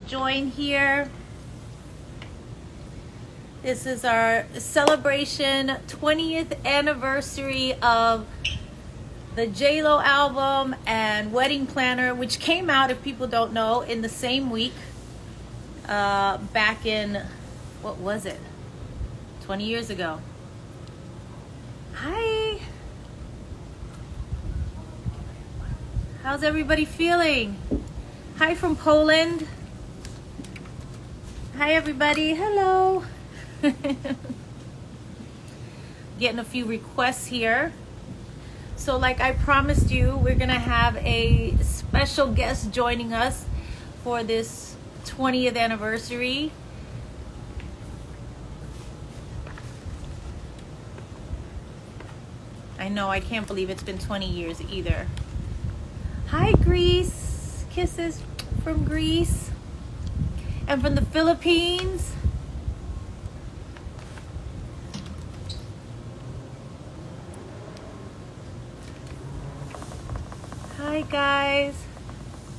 join here. This is our celebration 20th anniversary of the J-Lo album and Wedding Planner, which came out, if people don't know, in the same week. Back in, what was it? 20 years ago. Hi. How's everybody feeling? Hi from Poland. Hi everybody. Hello. Getting a few requests here. So like I promised you, we're gonna have a special guest joining us for this 20th anniversary. I know, I can't believe it's been 20 years either. Hi Greece. Kisses from Greece and from the Philippines. Hi guys.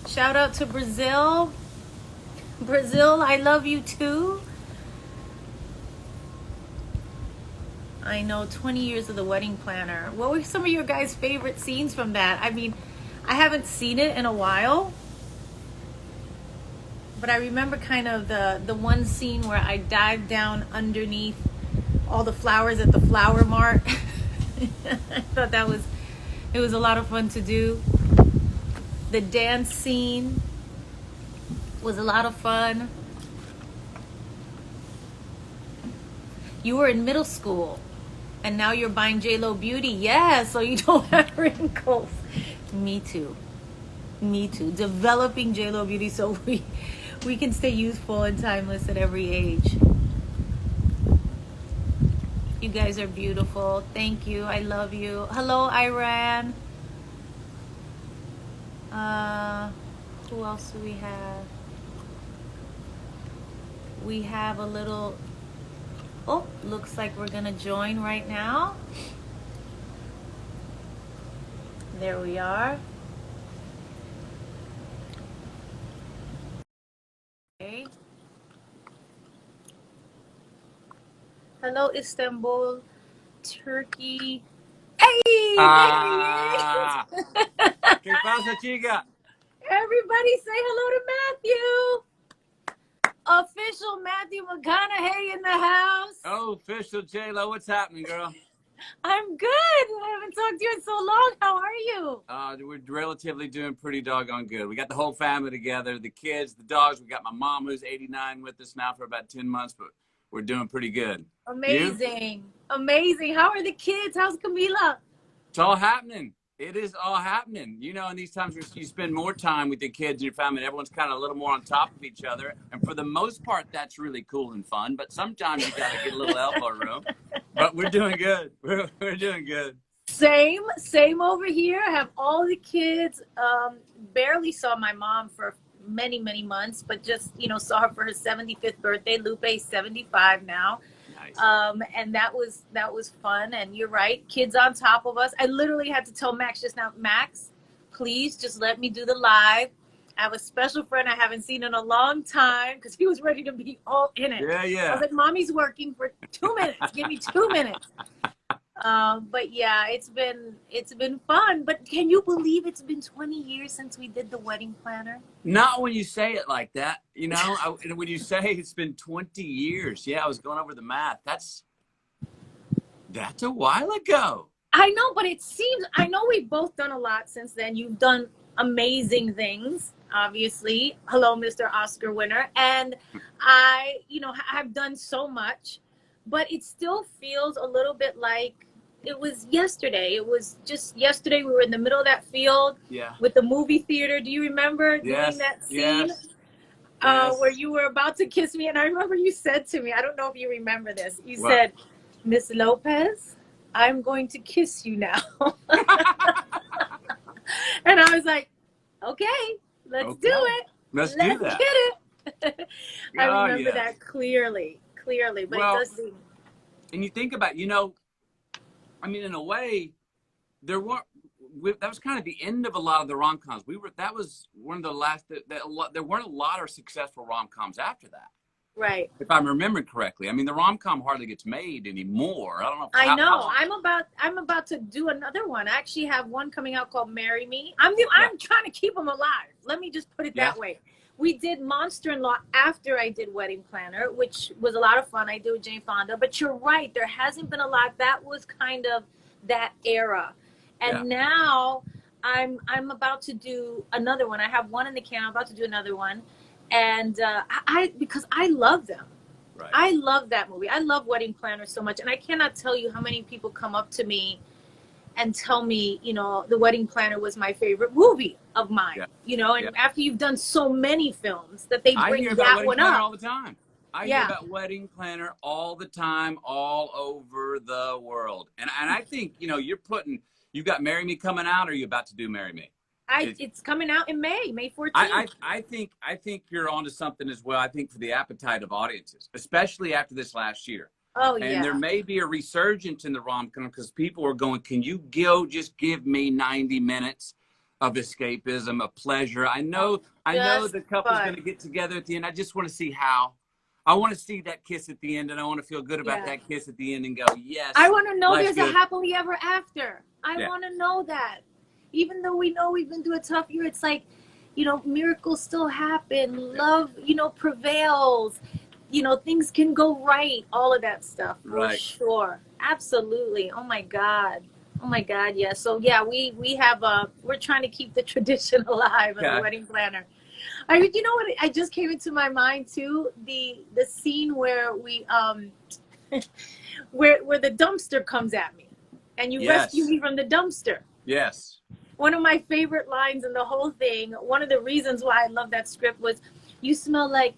Shout out to Brazil. Brazil, I love you too. I know, 20 years of the Wedding Planner. What were some of your guys' favorite scenes from that? I mean, I haven't seen it in a while, but I remember kind of the one scene where I dived down underneath all the flowers at the flower mart. I thought it was a lot of fun to do. The dance scene was a lot of fun. You were in middle school and now you're buying J-Lo Beauty. Yeah, so you don't have wrinkles. Me too. Me too. Developing J-Lo Beauty so we can stay youthful and timeless at every age. You guys are beautiful. Thank you. I love you. Hello, Iran. Who else do we have? We have a little... Oh, looks like we're gonna join right now. There we are. Okay. Hello, Istanbul, Turkey. Hey, there he Ah, is. ¿Qué pasa, chica? Everybody say hello to Matthew. Official Matthew McConaughey in the house. Oh, official J-Lo, what's happening, girl? I'm good. I haven't talked to you in so long. How are you? We're relatively doing pretty doggone good. We got the whole family together, the kids, the dogs. We got my mom, who's 89, with us now for about 10 months, but we're doing pretty good. Amazing. You? Amazing. How are the kids? How's Camila? It's all happening. It is all happening. You know, in these times where you spend more time with your kids and your family, and everyone's kind of a little more on top of each other. And for the most part, that's really cool and fun. But sometimes you got to get a little elbow room. But we're doing good. We're doing good. Same over here. I have all the kids. Barely saw my mom for many months, but just saw her for her 75th birthday. Lupe's 75 now. Nice. And that was fun. And you're right, kids on top of us. I literally had to tell Max just now, Max, please just let me do the live. I have a special friend I haven't seen in a long time because he was ready to be all in it. Yeah. I was like, Mommy's working for 2 minutes. Give me 2 minutes. But yeah, it's been fun. But can you believe it's been 20 years since we did the Wedding Planner? Not when you say it like that, you know. When you say it's been 20 years, yeah, I was going over the math. That's a while ago. I know, but it seems, I know we've both done a lot since then. You've done amazing things, obviously. Hello, Mr. Oscar winner. And I, have done so much, but it still feels a little bit like it was yesterday. It was just yesterday. We were in the middle of that field with the movie theater. Do you remember doing that scene where you were about to kiss me? And I remember you said to me, I don't know if you remember this. You said, Miss Lopez, I'm going to kiss you now. And I was like, okay, let's do it. Let's do that. Get it. I remember that clearly, but it does seem. And you think about, I mean, in a way, that was kind of the end of a lot of the rom-coms. That was one of the last, there weren't a lot of successful rom-coms after that. Right. If I'm remembering correctly. I mean, the rom-com hardly gets made anymore. I don't know. I know. I'm about to do another one. I actually have one coming out called Marry Me. I'm trying to keep them alive. Let me just put it that way. We did Monster-in-Law after I did Wedding Planner, which was a lot of fun. I did with Jane Fonda. But you're right. There hasn't been a lot. That was kind of that era. And now I'm about to do another one. I have one in the can. I'm about to do another one. And because I love them. Right. I love that movie. I love Wedding Planner so much. And I cannot tell you how many people come up to me and tell me, you know, The Wedding Planner was my favorite movie of mine. You know, and after you've done so many films that they bring that one up all the time. I hear about Wedding Planner all the time, all over the world. And I think, you know, you've got Marry Me coming out, or are you about to do Marry Me? It's coming out in May 14th. I think you're onto something as well. I think for the appetite of audiences, especially after this last year. Oh, yeah. And there may be a resurgence in the rom-com because people are going, can you just give me 90 minutes of escapism, of pleasure? I know the couple's going to get together at the end. I just want to see how. I want to see that kiss at the end, and I want to feel good about that kiss at the end and go, yes. I want to know there's a happily ever after. I want to know that. Even though we know we've been through a tough year, it's like, you know, miracles still happen. Love, you know, prevails. You know, things can go right. All of that stuff, for sure. Absolutely. Oh my God. Yeah. So yeah, we have we're trying to keep the tradition alive of the Wedding Planner. You know what? I just came into my mind too. The scene where we where the dumpster comes at me, and you rescue me from the dumpster. Yes. One of my favorite lines in the whole thing, one of the reasons why I love that script was, you smell like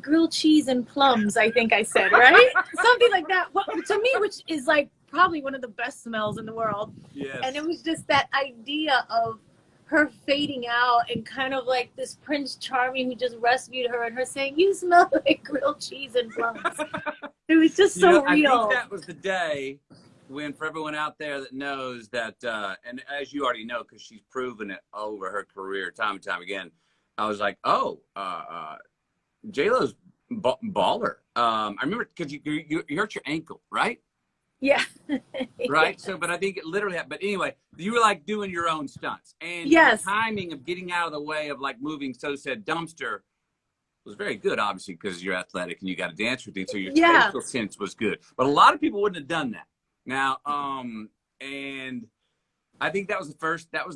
grilled cheese and plums, I think I said, right? Something like that. Well, to me, which is like probably one of the best smells in the world. Yes. And it was just that idea of her fading out and kind of like this Prince Charming who just rescued her and her saying, you smell like grilled cheese and plums. It was just so real. I think that was the day when, for everyone out there that knows that, and as you already know, because she's proven it over her career time and time again, I was like, J-Lo's baller. I remember because you hurt your ankle, right? Yeah. Right. So, but I think it literally happened. But anyway, you were like doing your own stunts, and the timing of getting out of the way of like moving, so said dumpster, was very good, obviously, because you're athletic and you got a dance routine, so your spatial sense was good. But a lot of people wouldn't have done that. Now, and I think that was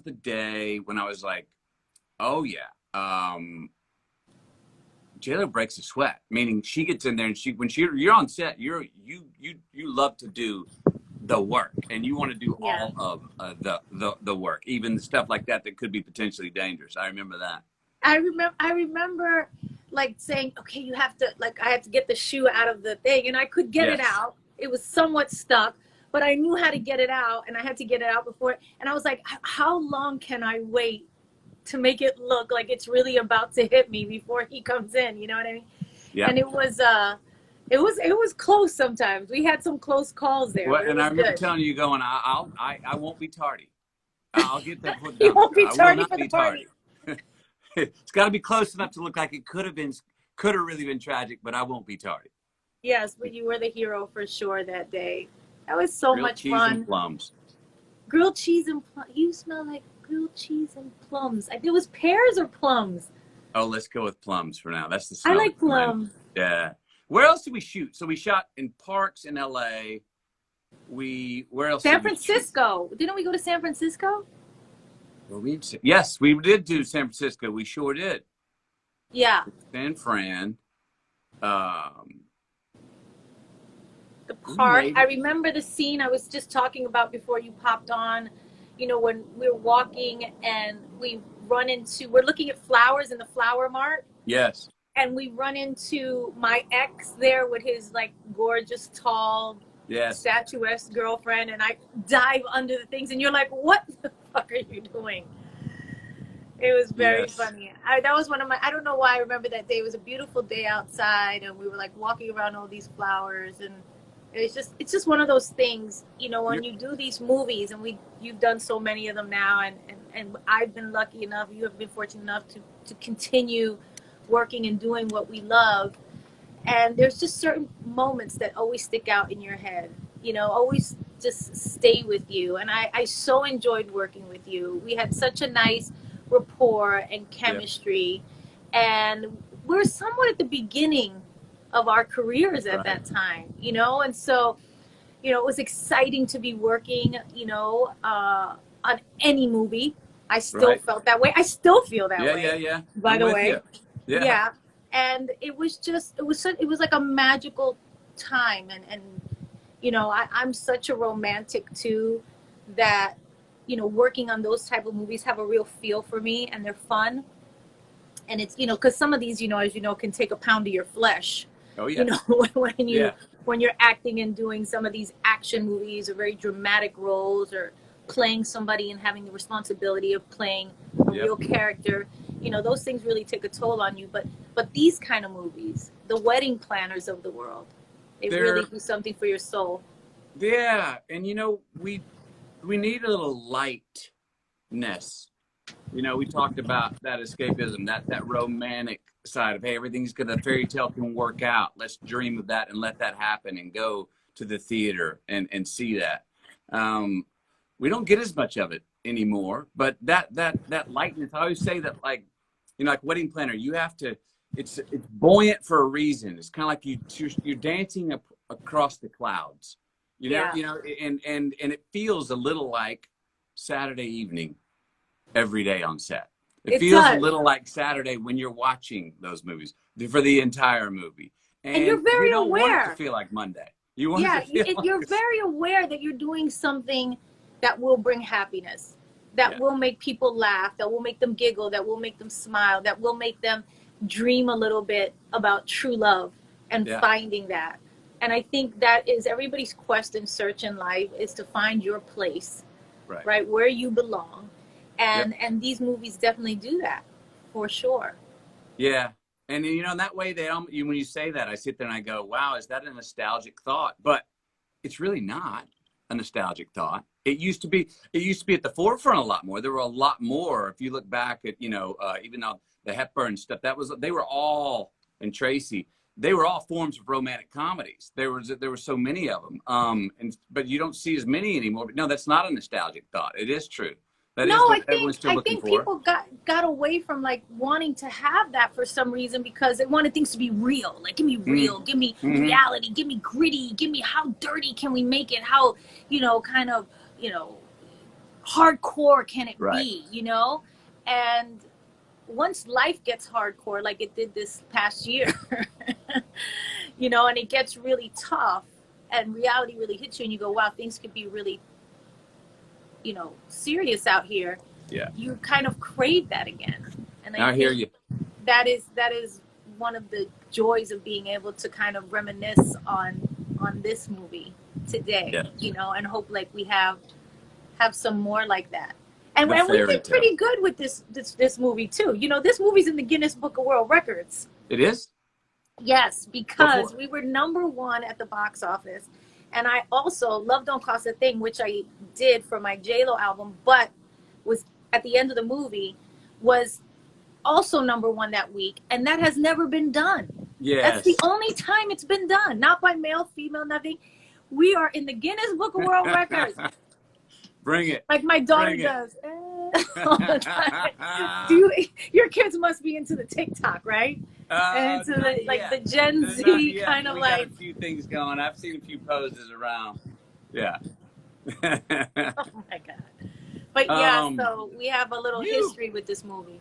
the day when I was like, oh yeah, J-Lo breaks a sweat, meaning she gets in there and you're on set, you love to do the work and you want to do all of the work, even the stuff like that could be potentially dangerous. I remember that. I remember like saying, okay, you have to, like, I had to get the shoe out of the thing, and I could get it out. It was somewhat stuck, but I knew how to get it out, and I had to get it out before. And I was like, how long can I wait to make it look like it's really about to hit me before he comes in? You know what I mean? Yeah. And it was close sometimes. We had some close calls there. Well, and I remember telling you going, I won't be tardy. I'll get there before the You won't be tardy for the party. It's got to be close enough to look like it could have really been tragic, but I won't be tardy. Yes, but you were the hero for sure that day. That was so much fun. Grilled cheese and plums. Grilled cheese and plums. You smell like grilled cheese and plums. It was pears or plums. Oh, let's go with plums for now. That's the smell. I like plums. Yeah. Where else did we shoot? So we shot in parks in LA. Where else? San Francisco. Didn't we go to San Francisco? Well, yes, we did do San Francisco. We sure did. Yeah. And Fran. The park. I remember the scene I was just talking about before you popped on. You know, when we were walking and we're looking at flowers in the flower mart. Yes. And we run into my ex there with his like gorgeous, tall, statuesque girlfriend, and I dive under the things, and you're like, what the fuck are you doing? It was very funny. That was one of my, I don't know why I remember that day. It was a beautiful day outside, and we were like walking around all these flowers, and It's just one of those things, you know, when You're you do these movies, and you've done so many of them now, and I've been lucky enough, you have been fortunate enough to continue working and doing what we love. And there's just certain moments that always stick out in your head, you know, always just stay with you. And I so enjoyed working with you. We had such a nice rapport and yeah, chemistry, and we're somewhat at the beginning of our careers at right, that time, you know. And so, you know, it was exciting to be working, you know, on any movie. I still right. felt that way. I still feel that Yeah, yeah, way, yeah. by I'm the with you. way. Yeah, Yeah. And it was just, it was like a magical time. And you know, I'm such a romantic too, that, you know, working on those type of movies have a real feel for me, and they're fun. And it's, you know, because some of these, you know, as you know, can take a pound of your flesh, oh you know, yes, when you yeah, when you're acting and doing some of these action movies or very dramatic roles, or playing somebody and having the responsibility of playing a yep. real character. You know, those things really take a toll on you. But these kind of movies, the wedding planners of the world, they really They're do something for your soul. yeah, and you know, we need a little lightness. You know, we talked about that escapism, that romantic side of, hey, everything's gonna, the fairy tale can work out. Let's dream of that and let that happen and go to the theater and see that. Um, we don't get as much of it anymore, but that lightness. I always say that, like, you know, like Wedding Planner, you have to. It's buoyant for a reason. It's kind of like you're dancing across the clouds. Yeah, You know, and it feels a little like Saturday evening every day on set. It it feels a does. little like Saturday when you're watching those movies for the entire movie. And you're And we very don't want it to aware. feel like Monday. You want it Yeah, to feel like you're very aware that you're doing something that will bring happiness, that yeah, will make people laugh, that will make them giggle, that will make them smile, that will make them dream a little bit about true love and yeah, finding that. And I think that is everybody's quest and search in life, is to find your place, right. right, where you belong. Yep. And these movies definitely do that, for sure. Yeah. And you know, in that way, when you say that, I sit there and I go, wow, is that a nostalgic thought? But it's really not a nostalgic thought. It used to be at the forefront a lot more. There were a lot more. If you look back at, you know, even though the Hepburn stuff, they were all, and Tracy, they were all forms of romantic comedies. There were so many of them. But you don't see as many anymore. But no, that's not a nostalgic thought. It is true. That No, is what everyone's still I looking think for. people got away from like wanting to have that for some reason, because they wanted things to be real. Like, give me real, give me Mm-hmm. reality, give me gritty, give me how dirty can we make it? How, you know, kind of, you know, hardcore can it Right. be, you know? And once life gets hardcore like it did this past year, you know, and it gets really tough and reality really hits you, and you go, wow, things could be really, you know, serious out here. Yeah. You kind of crave that again. And I I hear think you. that is one of the joys of being able to kind of reminisce on this movie today, Yes. you know, and hope like we have some more like that. And The we fairy did tale. pretty good with this movie too. You know, this movie's in the Guinness Book of World Records. It is? Yes, What because for? we were #1 at the box office. And I also Love Don't Cost a Thing, which I did for my J-Lo album, but was at the end of the movie, was also #1 that week, and that has never been done. That's the Yes. only time it's been done, not by male, female, nothing. We are in the Guinness Book of World Records, Bring it. like my daughter Bring it. does all the time. Do you, your kids must be into the TikTok, right? And into Not the like the yet. Gen Not Z yet. kind of We got a like, few things going. I've seen a few poses around. Yeah. oh my god. But yeah, um, so we have a little you, history with this movie.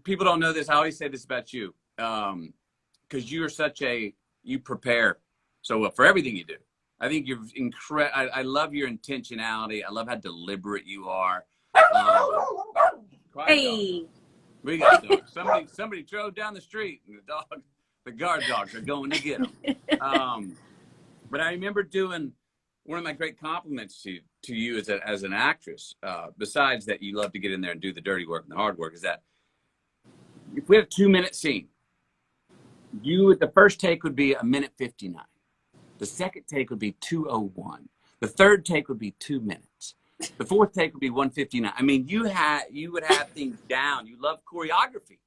people don't know this. I always say this about you. Because you're you prepare so well for everything you do. I think you're incredible. I love your intentionality. I love how deliberate you are. Quiet dog. Hey, We got dogs. Somebody drove down the street, and the guard dogs are going to get them. But I remember doing one of my great compliments to you as an actress. Besides that, you love to get in there and do the dirty work and the hard work. Is that if we had a 2-minute scene, the first take would be 1:59. The second take would be 2:01. The third take would be 2 minutes. The fourth take would be 1:59. I mean, you would have things down. You love choreography.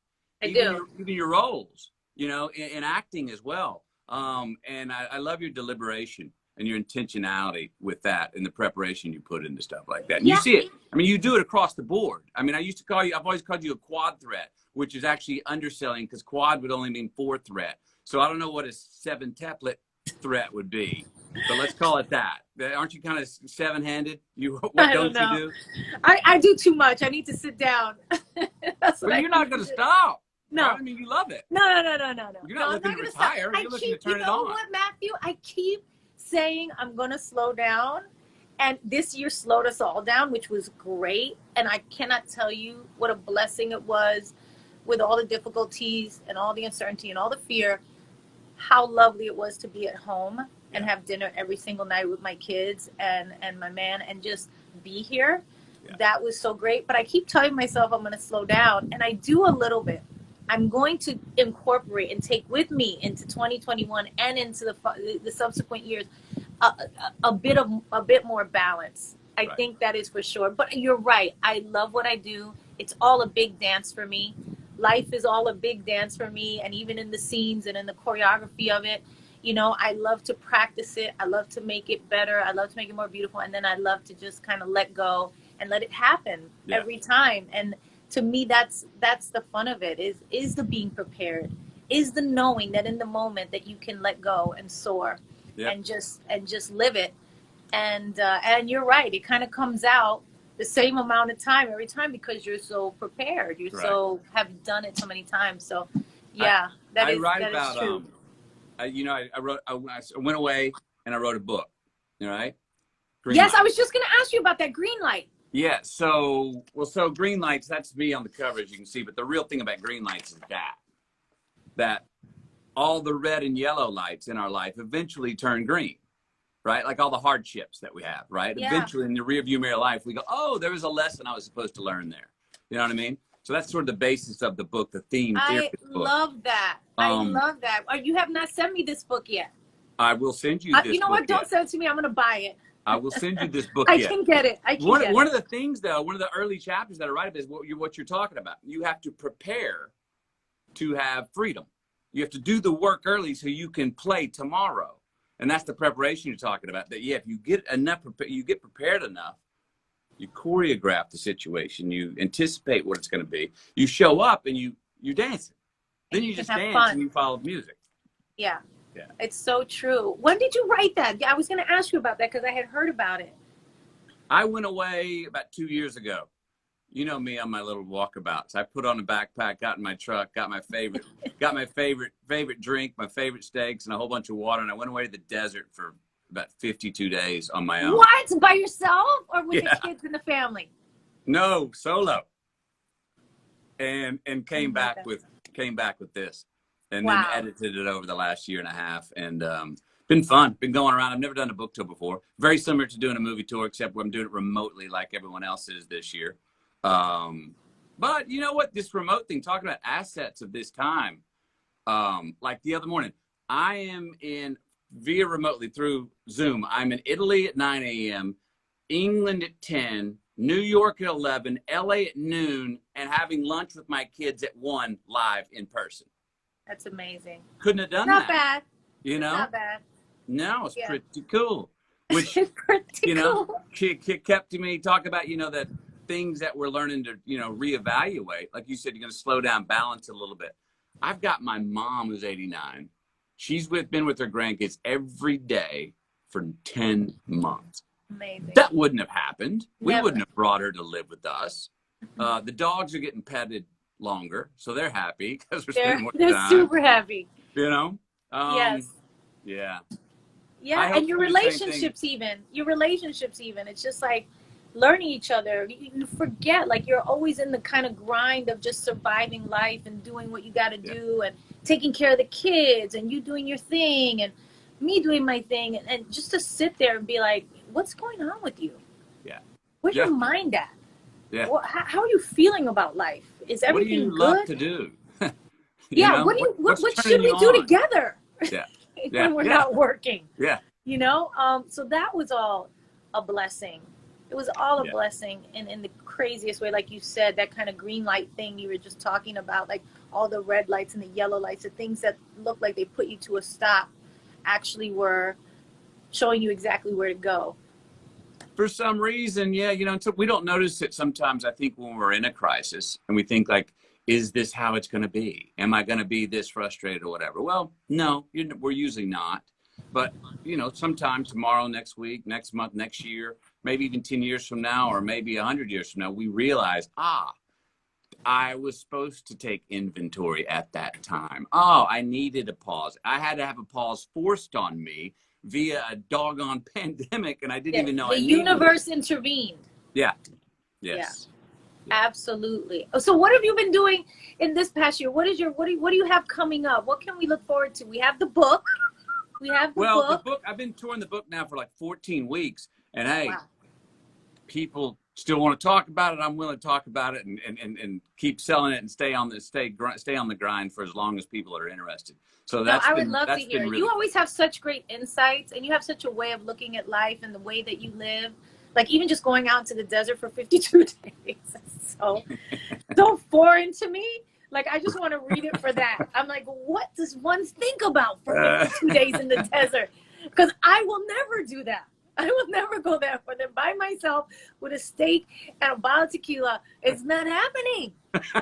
I do. Even your roles, you know, in acting as well. And I love your deliberation and your intentionality with that and the preparation you put into stuff like that. And you see it. I mean, you do it across the board. I mean, I've always called you a quad threat, which is actually underselling because quad would only mean 4 threat. So I don't know what a 7 teplet threat would be. So let's call it that. Aren't you kind of 7-handed? What don't you do? I do too much. I need to sit down. But you're not going to stop. No. Right? I mean, you love it. No. You're not looking to retire. You're looking to turn it on. You know what, Matthew? I keep saying I'm going to slow down. And this year slowed us all down, which was great. And I cannot tell you what a blessing it was with all the difficulties and all the uncertainty and all the fear, how lovely it was to be at home and have dinner every single night with my kids and my man and just be here. Yeah. That was so great. But I keep telling myself I'm going to slow down, and I do a little bit. I'm going to incorporate and take with me into 2021 and into the subsequent years a bit more balance. I think that is for sure. But you're right. I love what I do. It's all a big dance for me. Life is all a big dance for me. And even in the scenes and in the choreography of it, you know, I love to practice it. I love to make it better. I love to make it more beautiful. And then I love to just kind of let go and let it happen every time. And to me, that's the fun of it, is the being prepared, is the knowing that in the moment that you can let go and soar and just live it. And you're right. It kind of comes out the same amount of time every time because you're so prepared. You so have done it so many times. So that is true. You know, I went away and I wrote a book. You know, right? Green light. I was just going to ask you about that green light. Yeah. So green lights, that's me on the cover, as you can see. But the real thing about green lights is that all the red and yellow lights in our life eventually turn green, right? Like all the hardships that we have, right? Yeah. Eventually in the rearview mirror life, we go, oh, there was a lesson I was supposed to learn there. You know what I mean? So that's sort of the basis of the book, the theme. I love that. I love that. You have not sent me this book yet. I will send you this book. You know what? Don't send it to me. I'm going to buy it. I will send you this book. I can get it. One of the things, though, one of the early chapters that I write about is what you're talking about. You have to prepare to have freedom. You have to do the work early so you can play tomorrow. And that's the preparation you're talking about. That, if you get prepared enough, you choreograph the situation, you anticipate what it's going to be, you show up and you dance it. Then you just dance and you follow music. Yeah. Yeah. It's so true. When did you write that? I was going to ask you about that because I had heard about it. I went away about 2 years ago. You know me on my little walkabouts. I put on a backpack, got in my truck, got my favorite drink, my favorite steaks, and a whole bunch of water, and I went away to the desert for about 52 days on my own. What? By yourself or with the kids and the family? No, solo. And came back with this. And then edited it over the last year and a half. And been fun. Been going around. I've never done a book tour before. Very similar to doing a movie tour, except I'm doing it remotely like everyone else is this year. But you know what? This remote thing, talking about assets of this time, like the other morning, I am via remotely through Zoom. I'm in Italy at 9 a.m., England at 10, New York at 11, LA at noon, and having lunch with my kids at 1 live in person. That's amazing. Couldn't have done that. Not bad. You know? Not bad. No, it's pretty cool. Which, cool. kept me talk about, the things that we're learning to, reevaluate. Like you said, you're going to slow down, balance a little bit. I've got my mom who's 89. She's been with her grandkids every day for 10 months. Amazing. That wouldn't have happened. Never. We wouldn't have brought her to live with us. The dogs are getting petted longer, so they're happy because we're spending more time. They're super happy. Yes. Yeah. And your relationships even. It's just like learning each other. You forget, like you're always in the kind of grind of just surviving life and doing what you got to do and taking care of the kids and you doing your thing and me doing my thing and just to sit there and be like, what's going on with you? Yeah. Where's your mind at? Yeah. How are you feeling about life? Is everything good? What do you love to do? What should we do together? Yeah. Yeah. when we're Yeah. not working, Yeah. you know? So that was all a blessing. It was all a Yeah. blessing in the craziest way. Like you said, that kind of green light thing you were just talking about, like all the red lights and the yellow lights, the things that look like they put you to a stop actually were showing you exactly where to go. For some reason, yeah, you know, we don't notice it sometimes. I think when we're in a crisis and we think like, is this how it's going to be? Am I going to be this frustrated or whatever? Well, no, we're usually not. But, you know, sometime tomorrow, next week, next month, next year, maybe even 10 years from now, or maybe 100 years from now, we realize, I was supposed to take inventory at that time. Oh, I needed a pause. I had to have a pause forced on me via a doggone pandemic, and I didn't Yeah, even know the I needed universe it. intervened. Yeah. Yeah, Yes. Yeah. absolutely. So what have you been doing in this past year? What do you have coming up? What can we look forward to? We have the book. We have the Well, the book. book, I've been touring the book now for like 14 weeks, and hey, Wow. people still want to talk about it. I'm willing to talk about it and keep selling it and stay on the grind for as long as people are interested. So No, that's I would been love to that's hear been it. really You cool. always have such great insights, and you have such a way of looking at life and the way that you live. Like even just going out into the desert for 52 days is so foreign to me. Like I just want to read it for that. I'm like, what does one think about for Uh, 52 days in the desert? Because I will never do that. I will never go there for them by myself with a steak and a bottle of tequila. It's not happening.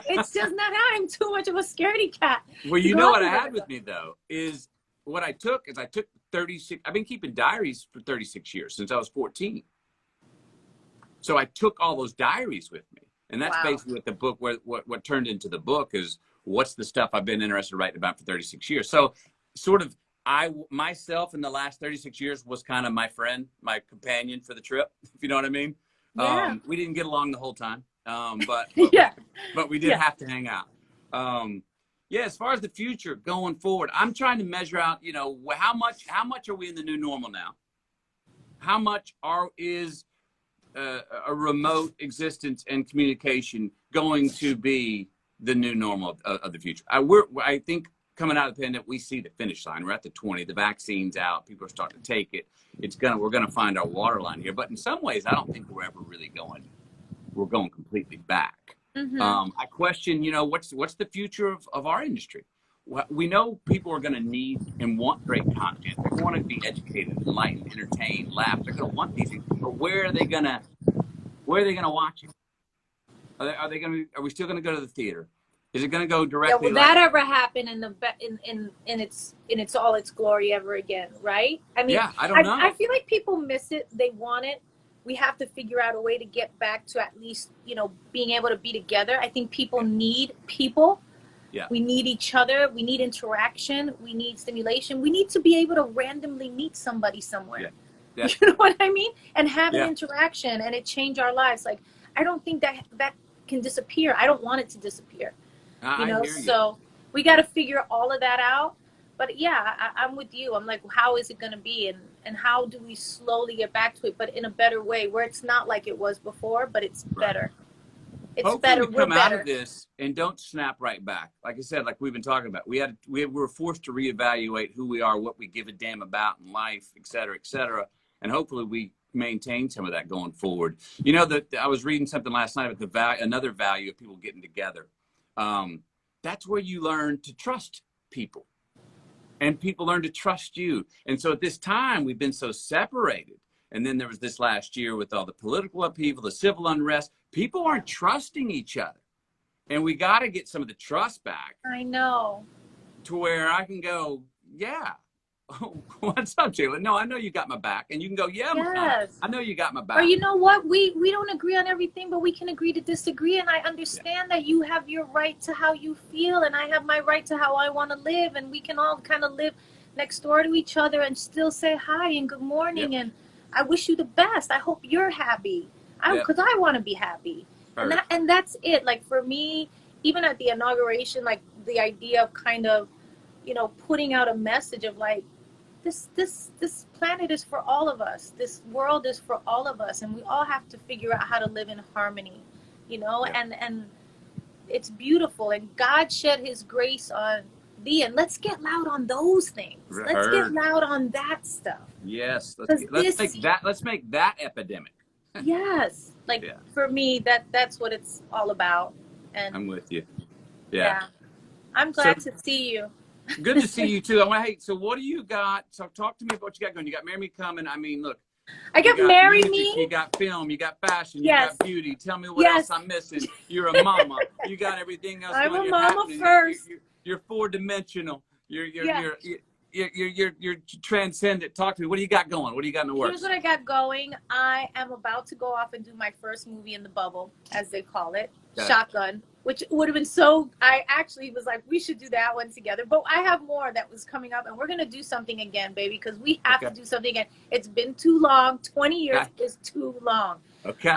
It's just not happening. I'm too much of a scaredy cat well, to you go know out what I there by had with myself. me though is what I took is I took 36. I've been keeping diaries for 36 years since I was 14. So I took all those diaries with me, and that's Wow. basically what the book, what turned into the book is what's the stuff I've been interested in writing about for 36 years. So sort of I myself in the last 36 years was kind of my friend, my companion for the trip, if you know what I mean. Yeah. We didn't get along the whole time, Yeah. but we did Yeah. have to hang out. Yeah, as far as the future going forward, I'm trying to measure out, you know, how much are we in the new normal now? How much is a remote existence and communication going to be the new normal of the future? I think coming out of the pandemic, we see the finish line. We're at the 20. The vaccine's out. People are starting to take it. We're gonna find our waterline here. But in some ways, I don't think we're ever really going. We're going completely back. Mm-hmm. I question, you know, what's the future of our industry? We know people are going to need and want great content. They're going to be educated, enlightened, entertained, laugh. They're going to want these things. But where are they going to watch it? Are we still going to go to the theater? Is it going to go Yeah, directly will like? that ever happen in its all its glory ever again, right? I mean, Yeah, I don't I know. feel like people miss it. They want it. We have to figure out a way to get back to at least, being able to be together. I think people Yeah, need people. yeah, We need each other. We need interaction. We need stimulation. We need to be able to randomly meet somebody yeah, somewhere. yeah, You know what I mean? And have an yeah. interaction and it change our lives. Like I don't think that can disappear. I don't want it to disappear. I hear you. So we got to figure all of that out. But yeah, I'm with you. I'm like, how is it going to be, and how do we slowly get back to it, but in a better way, where it's not like it was before, but it's Right. better. It's Hopefully better. we We're come out of better. this and don't snap right back. Like I said, like we've been talking about, we were forced to reevaluate who we are, what we give a damn about in life, et cetera, et cetera. And hopefully we maintain some of that going forward. You know, that I was reading something last night about another value of people getting together. That's where you learn to trust people and people learn to trust you. And so at this time, we've been so separated. And then there was this last year with all the political upheaval, the civil unrest. People aren't trusting each other. And we got to get some of the trust back I know. to where I can go, yeah, what's up, Jayla? No, I know you got my back. And you can go, yeah, Muhammad, Yes. I know you got my Or back. you know what? We don't agree on everything, but we can agree to disagree. And I Yeah, understand that you have your right to how you feel, and I have my right to how I want to live, and we can all kind of live next door to each other and still say hi and good yep, morning, and I wish you the best. I hope you're happy. yep, Because I want to be happy, heard. and that's it. Like for me, even at the inauguration, like the idea of kind of, putting out a message of like this planet is for all of us. This world is for all of us, and we all have to figure out how to live in harmony, Yeah, and it's beautiful. And God shed His grace on be in. Let's get loud on those things. Let's get loud on that stuff. Yes, let's make that epidemic. Yes, like for me, that's what it's all about. And I'm with you. Yeah. I'm glad to see you. Good to see you too. Hey, so what do you got? So talk to me about what you got going. You got Marry Me coming. I mean, look. I got Marry Me. You got film. You got fashion. You got beauty. Tell me what else I'm missing. You're a mama. You got everything else. I'm a mama first. You're 4-dimensional. You're transcendent. Talk to me. What do you got going? What do you got in the works? Here's what I got going. I am about to go off and do my first movie in the bubble, as they call it, Shotgun, which would have been so. I actually was like, we should do that one together. But I have more that was coming up, and we're gonna do something again, baby, because we have to do something again. It's been too long. 20 years is too long. Okay.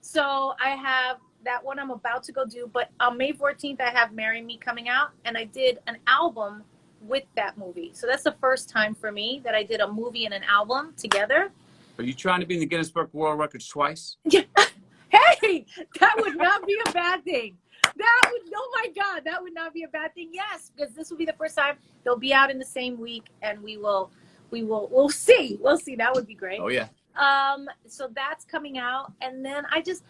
So I have that one I'm about to go do, but on May 14th I have Marry Me coming out, and I did an album with that movie. So that's the first time for me that I did a movie and an album together. Are you trying to be in the Guinness Book of World Records twice? Yeah. Hey, that would not be a bad thing. Oh my God, that would not be a bad thing. Yes, because this will be the first time they'll be out in the same week, and we'll see. We'll see. That would be great. Oh yeah. So that's coming out, and then I just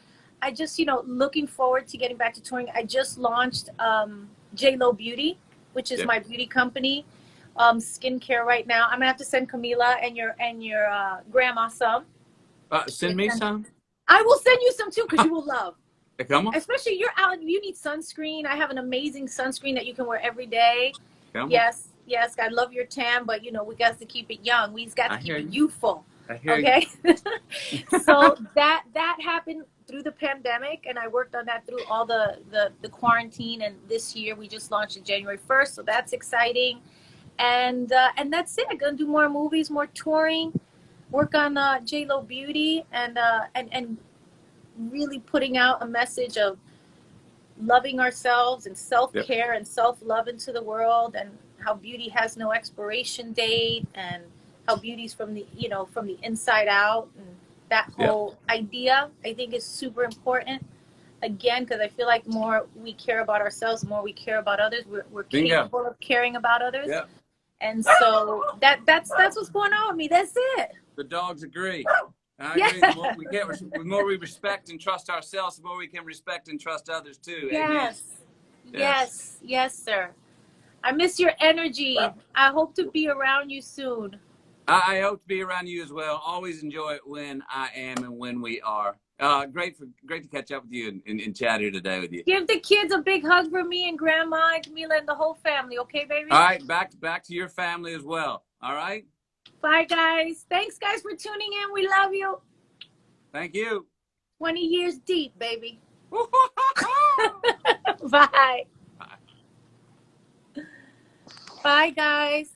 looking forward to getting back to touring. I just launched J-Lo Beauty, which is my beauty company, skincare right now. I'm gonna have to send Camila and your grandma some. Send me some. I will send you some too, because you will love. Come on. Especially you're out. You need sunscreen. I have an amazing sunscreen that you can wear every day. Yes. I love your tan, but we got to keep it young. We've got to keep it youthful. Okay. So that happened through the pandemic, and I worked on that through all the quarantine, and this year we just launched it January 1st, so that's exciting. And that's it. I'm gonna do more movies, more touring, work on J-Lo Beauty, and really putting out a message of loving ourselves and self-care and self-love into the world, and how beauty has no expiration date, and how beauty's from the inside out, and that whole idea I think is super important. Again, because I feel like the more we care about ourselves, the more we care about others. We're capable of caring about others. Yeah. And so that's what's going on with me. That's it. The dogs agree. I agree. The more we respect and trust ourselves, the more we can respect and trust others too. Yes. Amen. Yes, sir. I miss your energy. I hope to be around you soon. I hope to be around you as well. Always enjoy it when I am and when we are. Great to catch up with you and chat here today with you. Give the kids a big hug for me and Grandma and Camila and the whole family, okay, baby? All right, back to your family as well. All right? Bye, guys. Thanks, guys, for tuning in. We love you. Thank you. 20 years deep, baby. Bye. Bye. Bye, guys.